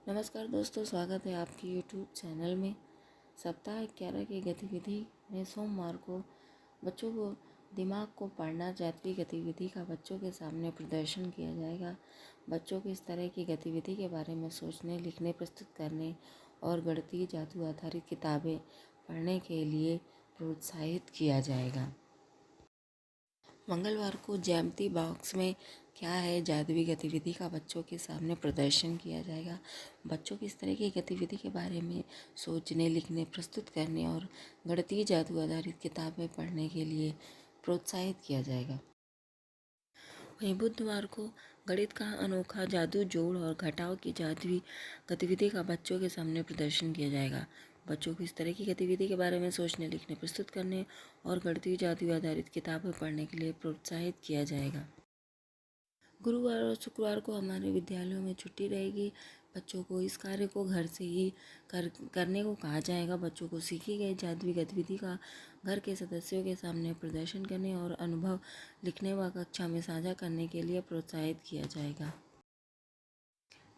नमस्कार दोस्तों, स्वागत है आपके यूट्यूब चैनल में। सप्ताह 11 की गतिविधि में सोमवार को बच्चों को दिमाग को पढ़ना जादुई गतिविधि का बच्चों के सामने प्रदर्शन किया जाएगा। बच्चों को इस तरह की गतिविधि के बारे में सोचने, लिखने, प्रस्तुत करने और गणितीय जादू आधारित किताबें पढ़ने के लिए प्रोत्साहित किया जाएगा। मंगलवार को ज्यामिति बॉक्स में क्या है जादुई गतिविधि का बच्चों के सामने प्रदर्शन किया जाएगा। बच्चों को इस तरह की गतिविधि के बारे में सोचने, लिखने, प्रस्तुत करने और गणितीय जादू आधारित किताबें पढ़ने के लिए प्रोत्साहित किया जाएगा। वहीं बुधवार को गणित का अनोखा जादू, जोड़ और घटाव की जादुई गतिविधि का बच्चों के सामने प्रदर्शन किया जाएगा। बच्चों को इस तरह की गतिविधि के बारे में सोचने, लिखने, प्रस्तुत करने और गणितीय जादू आधारित किताबें पढ़ने के लिए प्रोत्साहित किया जाएगा। गुरुवार और शुक्रवार को हमारे विद्यालयों में छुट्टी रहेगी। बच्चों को इस कार्य को घर से ही करने को कहा जाएगा। बच्चों को सीखी गई जादुई गतिविधि का घर के सदस्यों के सामने प्रदर्शन करने और अनुभव लिखने व कक्षा में साझा करने के लिए प्रोत्साहित किया जाएगा।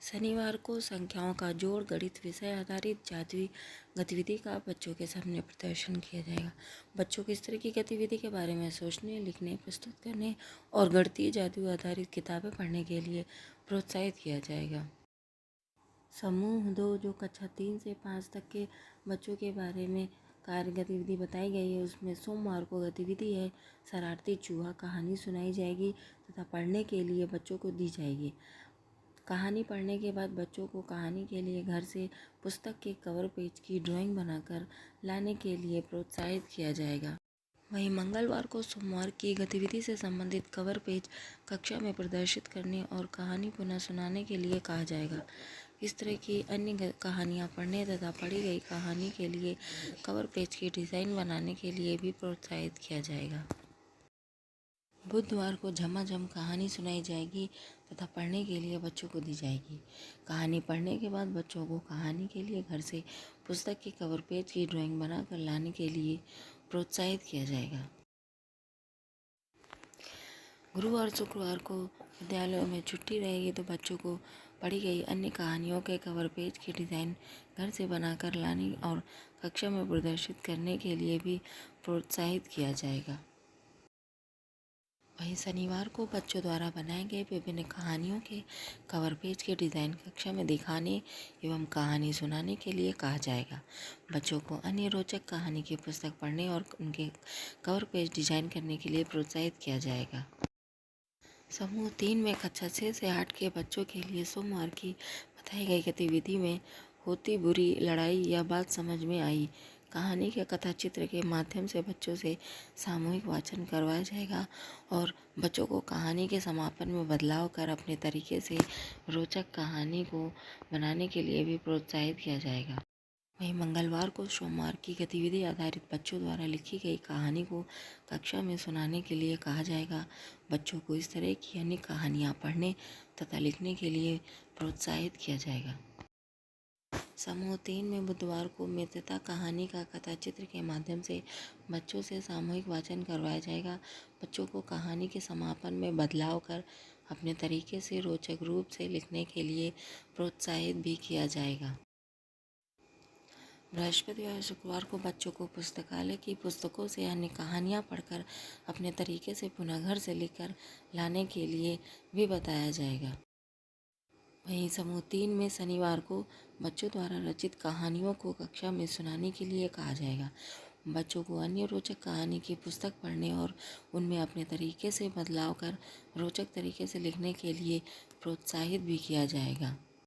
शनिवार को संख्याओं का जोड़ गणित विषय आधारित जादुई गतिविधि का बच्चों के सामने प्रदर्शन किया जाएगा। बच्चों को इस तरह की गतिविधि के बारे में सोचने, लिखने, प्रस्तुत करने और गणितीय जादू आधारित किताबें पढ़ने के लिए प्रोत्साहित किया जाएगा। समूह 2 जो कक्षा 3 से 5 तक के बच्चों के बारे में कार्य गतिविधि बताई गई है, उसमें सोमवार को गतिविधि है शरारती चूहा। कहानी सुनाई जाएगी तथा पढ़ने के लिए बच्चों को दी जाएगी। कहानी पढ़ने के बाद बच्चों को कहानी के लिए घर से पुस्तक के कवर पेज की ड्राइंग बनाकर लाने के लिए प्रोत्साहित किया जाएगा। वहीं मंगलवार को सोमवार की गतिविधि से संबंधित कवर पेज कक्षा में प्रदर्शित करने और कहानी पुनः सुनाने के लिए कहा जाएगा। इस तरह की अन्य कहानियाँ पढ़ने तथा पढ़ी गई कहानी के लिए कवर पेज की डिज़ाइन बनाने के लिए भी प्रोत्साहित किया जाएगा। बुधवार को झमाझम कहानी सुनाई जाएगी तथा पढ़ने के लिए बच्चों को दी जाएगी। कहानी पढ़ने के बाद बच्चों को कहानी के लिए घर से पुस्तक के कवर पेज की ड्राइंग बनाकर लाने के लिए प्रोत्साहित किया जाएगा। गुरुवार शुक्रवार को विद्यालयों में छुट्टी रहेगी तो बच्चों को पढ़ी गई अन्य कहानियों के कवर पेज की डिज़ाइन घर से बनाकर लाने और कक्षा में प्रदर्शित करने के लिए भी प्रोत्साहित किया जाएगा। वहीं शनिवार को बच्चों द्वारा बनाए गए विभिन्न कहानियों के कवर पेज के डिज़ाइन कक्षा में दिखाने एवं कहानी सुनाने के लिए कहा जाएगा। बच्चों को अन्य रोचक कहानी की पुस्तक पढ़ने और उनके कवर पेज डिज़ाइन करने के लिए प्रोत्साहित किया जाएगा। समूह 3 में कक्षा 6 से 8 के बच्चों के लिए सोमवार की बताई गई गतिविधि में होती बुरी लड़ाई या बात समझ में आई कहानी के कथा चित्र के माध्यम से बच्चों से सामूहिक वाचन करवाया जाएगा और बच्चों को कहानी के समापन में बदलाव कर अपने तरीके से रोचक कहानी को बनाने के लिए भी प्रोत्साहित किया जाएगा। वहीं मंगलवार को सोमवार की गतिविधि आधारित बच्चों द्वारा लिखी गई कहानी को कक्षा में सुनाने के लिए कहा जाएगा। बच्चों को इस तरह की अन्य कहानियाँ पढ़ने तथा लिखने के लिए प्रोत्साहित किया जाएगा। समूह 3 में बुधवार को मित्रता कहानी का कथा चित्र के माध्यम से बच्चों से सामूहिक वाचन करवाया जाएगा। बच्चों को कहानी के समापन में बदलाव कर अपने तरीके से रोचक रूप से लिखने के लिए प्रोत्साहित भी किया जाएगा। बृहस्पतिवार और शुक्रवार को बच्चों को पुस्तकालय की पुस्तकों से अन्य कहानियाँ पढ़कर अपने तरीके से पुनः घर से लिखकर लाने के लिए भी बताया जाएगा। वहीं समूह 3 में शनिवार को बच्चों द्वारा रचित कहानियों को कक्षा में सुनाने के लिए कहा जाएगा। बच्चों को अन्य रोचक कहानी की पुस्तक पढ़ने और उनमें अपने तरीके से बदलाव कर रोचक तरीके से लिखने के लिए प्रोत्साहित भी किया जाएगा।